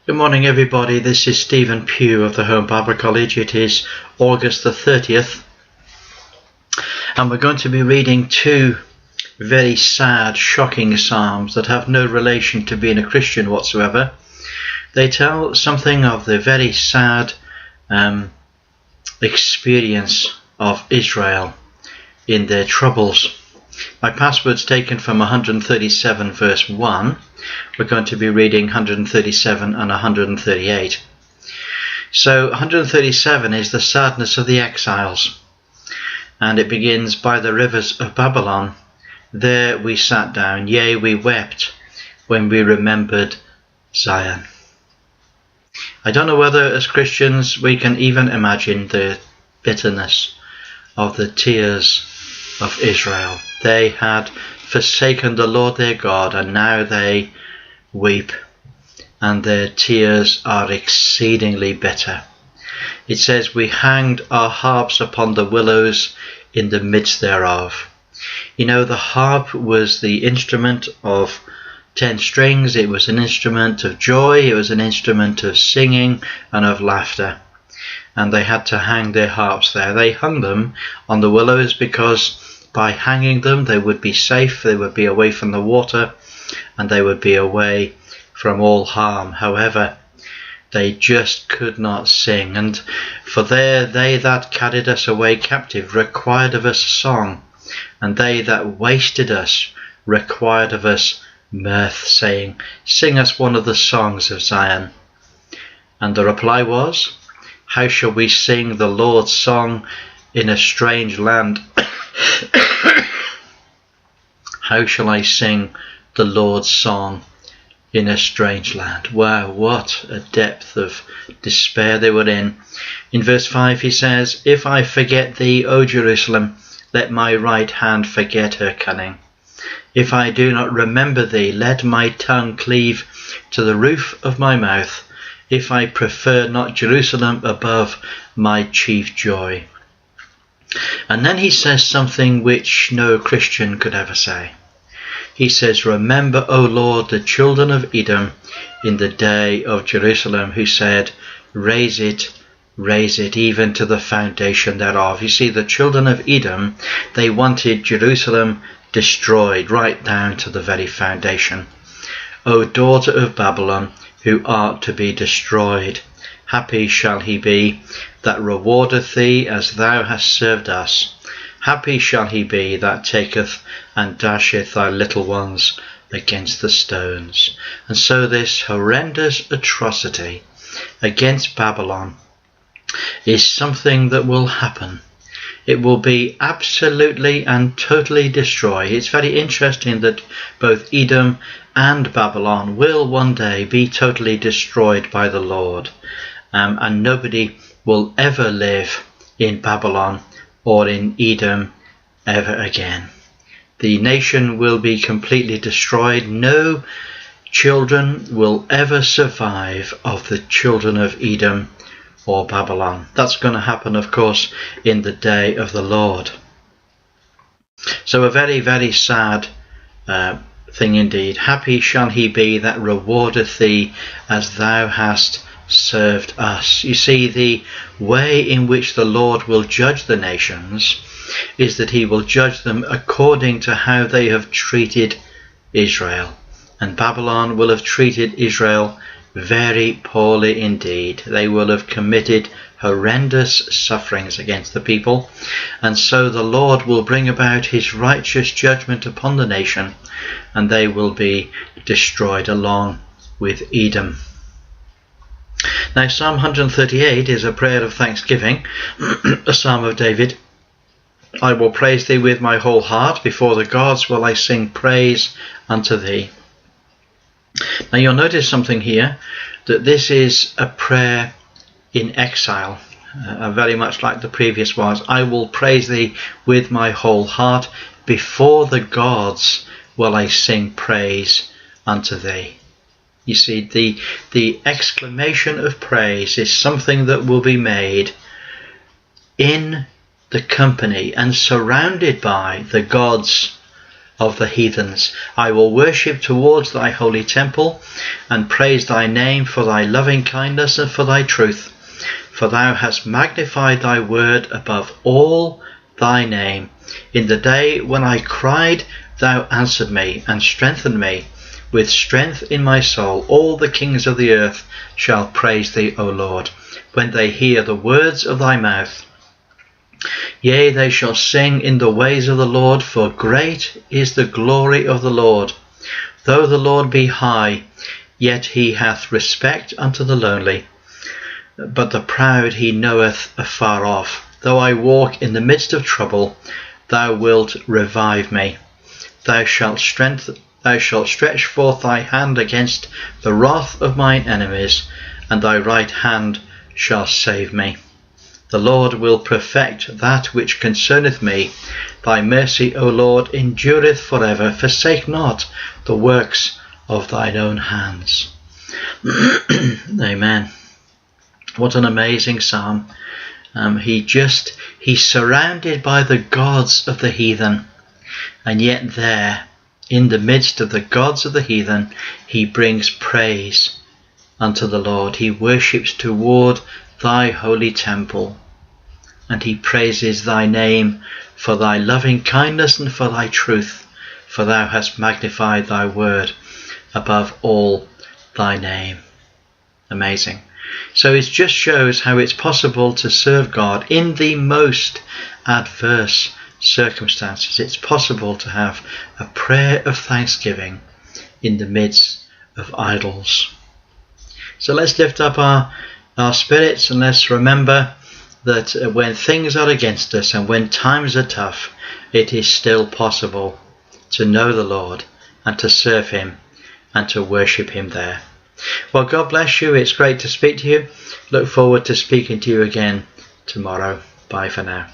Good morning everybody, this is Stephen Pugh of the Home Bible College. It is August the 30th and we're going to be reading two very sad, shocking psalms that have no relation to being a Christian whatsoever. They tell something of the very sad experience of Israel in their troubles. My password's taken from 137 verse 1. We're going to be reading 137 and 138. So 137 is the sadness of the exiles, and it begins, "By the rivers of Babylon, there we sat down, yea, we wept when we remembered Zion." I don't know whether as Christians we can even imagine the bitterness of the tears of Israel. They had forsaken the Lord their God, and now they weep, and their tears are exceedingly bitter. It says, "We hanged our harps upon the willows in the midst thereof." You know, the harp was the instrument of 10 strings. It was an instrument of joy. It was an instrument of singing and of laughter. And they had to hang their harps there. They hung them on the willows because by hanging them they would be safe, they would be away from the water, and they would be away from all harm. However, they just could not sing. And for there they that carried us away captive required of us a song, and they that wasted us required of us mirth, saying, "Sing us one of the songs of Zion." And the reply was, "How shall we sing the Lord's song in a strange land?" How shall I sing the Lord's song in a strange land? Wow, what a depth of despair they were in. In verse 5 he says, "If I forget thee, O Jerusalem, let my right hand forget her cunning. If I do not remember thee, let my tongue cleave to the roof of my mouth. If I prefer not Jerusalem above my chief joy." And then he says something which no Christian could ever say. He says, "Remember, O Lord, the children of Edom in the day of Jerusalem, who said, raise it, even to the foundation thereof." You see, the children of Edom, they wanted Jerusalem destroyed right down to the very foundation. "O daughter of Babylon, who art to be destroyed, happy shall he be that rewardeth thee as thou hast served us. Happy shall he be that taketh and dasheth thy little ones against the stones." And so this horrendous atrocity against Babylon is something that will happen. It will be absolutely and totally destroyed. It's very interesting that both Edom and Babylon will one day be totally destroyed by the Lord. And nobody will ever live in Babylon or in Edom ever again. The nation will be completely destroyed. No children will ever survive of the children of Edom or Babylon. That's going to happen, of course, in the day of the Lord. So a very, very sad thing indeed. "Happy shall he be that rewardeth thee as thou hast served us." You see, the way in which the Lord will judge the nations is that he will judge them according to how they have treated Israel. And Babylon will have treated Israel very poorly indeed. They will have committed horrendous sufferings against the people, and so the Lord will bring about his righteous judgment upon the nation, and they will be destroyed along with Edom. Now Psalm 138 is a prayer of thanksgiving, a psalm of David. "I will praise thee with my whole heart, before the gods will I sing praise unto thee." Now you'll notice something here, that this is a prayer in exile, very much like the previous was. "I will praise thee with my whole heart, before the gods will I sing praise unto thee." You see, the exclamation of praise is something that will be made in the company and surrounded by the gods of the heathens. I will worship towards thy holy temple, and praise thy name for thy loving kindness and for thy truth. For thou hast magnified thy word above all thy name. In the day when I cried, thou answered me, and strengthened me with strength in my soul. All the kings of the earth shall praise thee, O Lord, when they hear the words of thy mouth. Yea, they shall sing in the ways of the Lord, for great is the glory of the Lord. Though the Lord be high, yet he hath respect unto the lowly, but the proud he knoweth afar off. Though I walk in the midst of trouble, thou wilt revive me. Thou shalt stretch forth thy hand against the wrath of mine enemies, and thy right hand shall save me. The Lord will perfect that which concerneth me. Thy mercy, O Lord, endureth forever. Forsake not the works of thine own hands. Amen. What an amazing psalm. He's surrounded by the gods of the heathen, and yet there, in the midst of the gods of the heathen, he brings praise unto the Lord. He worships toward thy holy temple, and he praises thy name for thy loving kindness and for thy truth, for thou hast magnified thy word above all thy name. Amazing. So it just shows how it's possible to serve God in the most adverse circumstances. It's possible to have a prayer of thanksgiving in the midst of idols. So let's lift up our spirits, and let's remember that when things are against us and when times are tough, it is still possible to know the Lord and to serve him and to worship him there. Well, God bless you. It's great to speak to you. Look forward to speaking to you again tomorrow. Bye for now.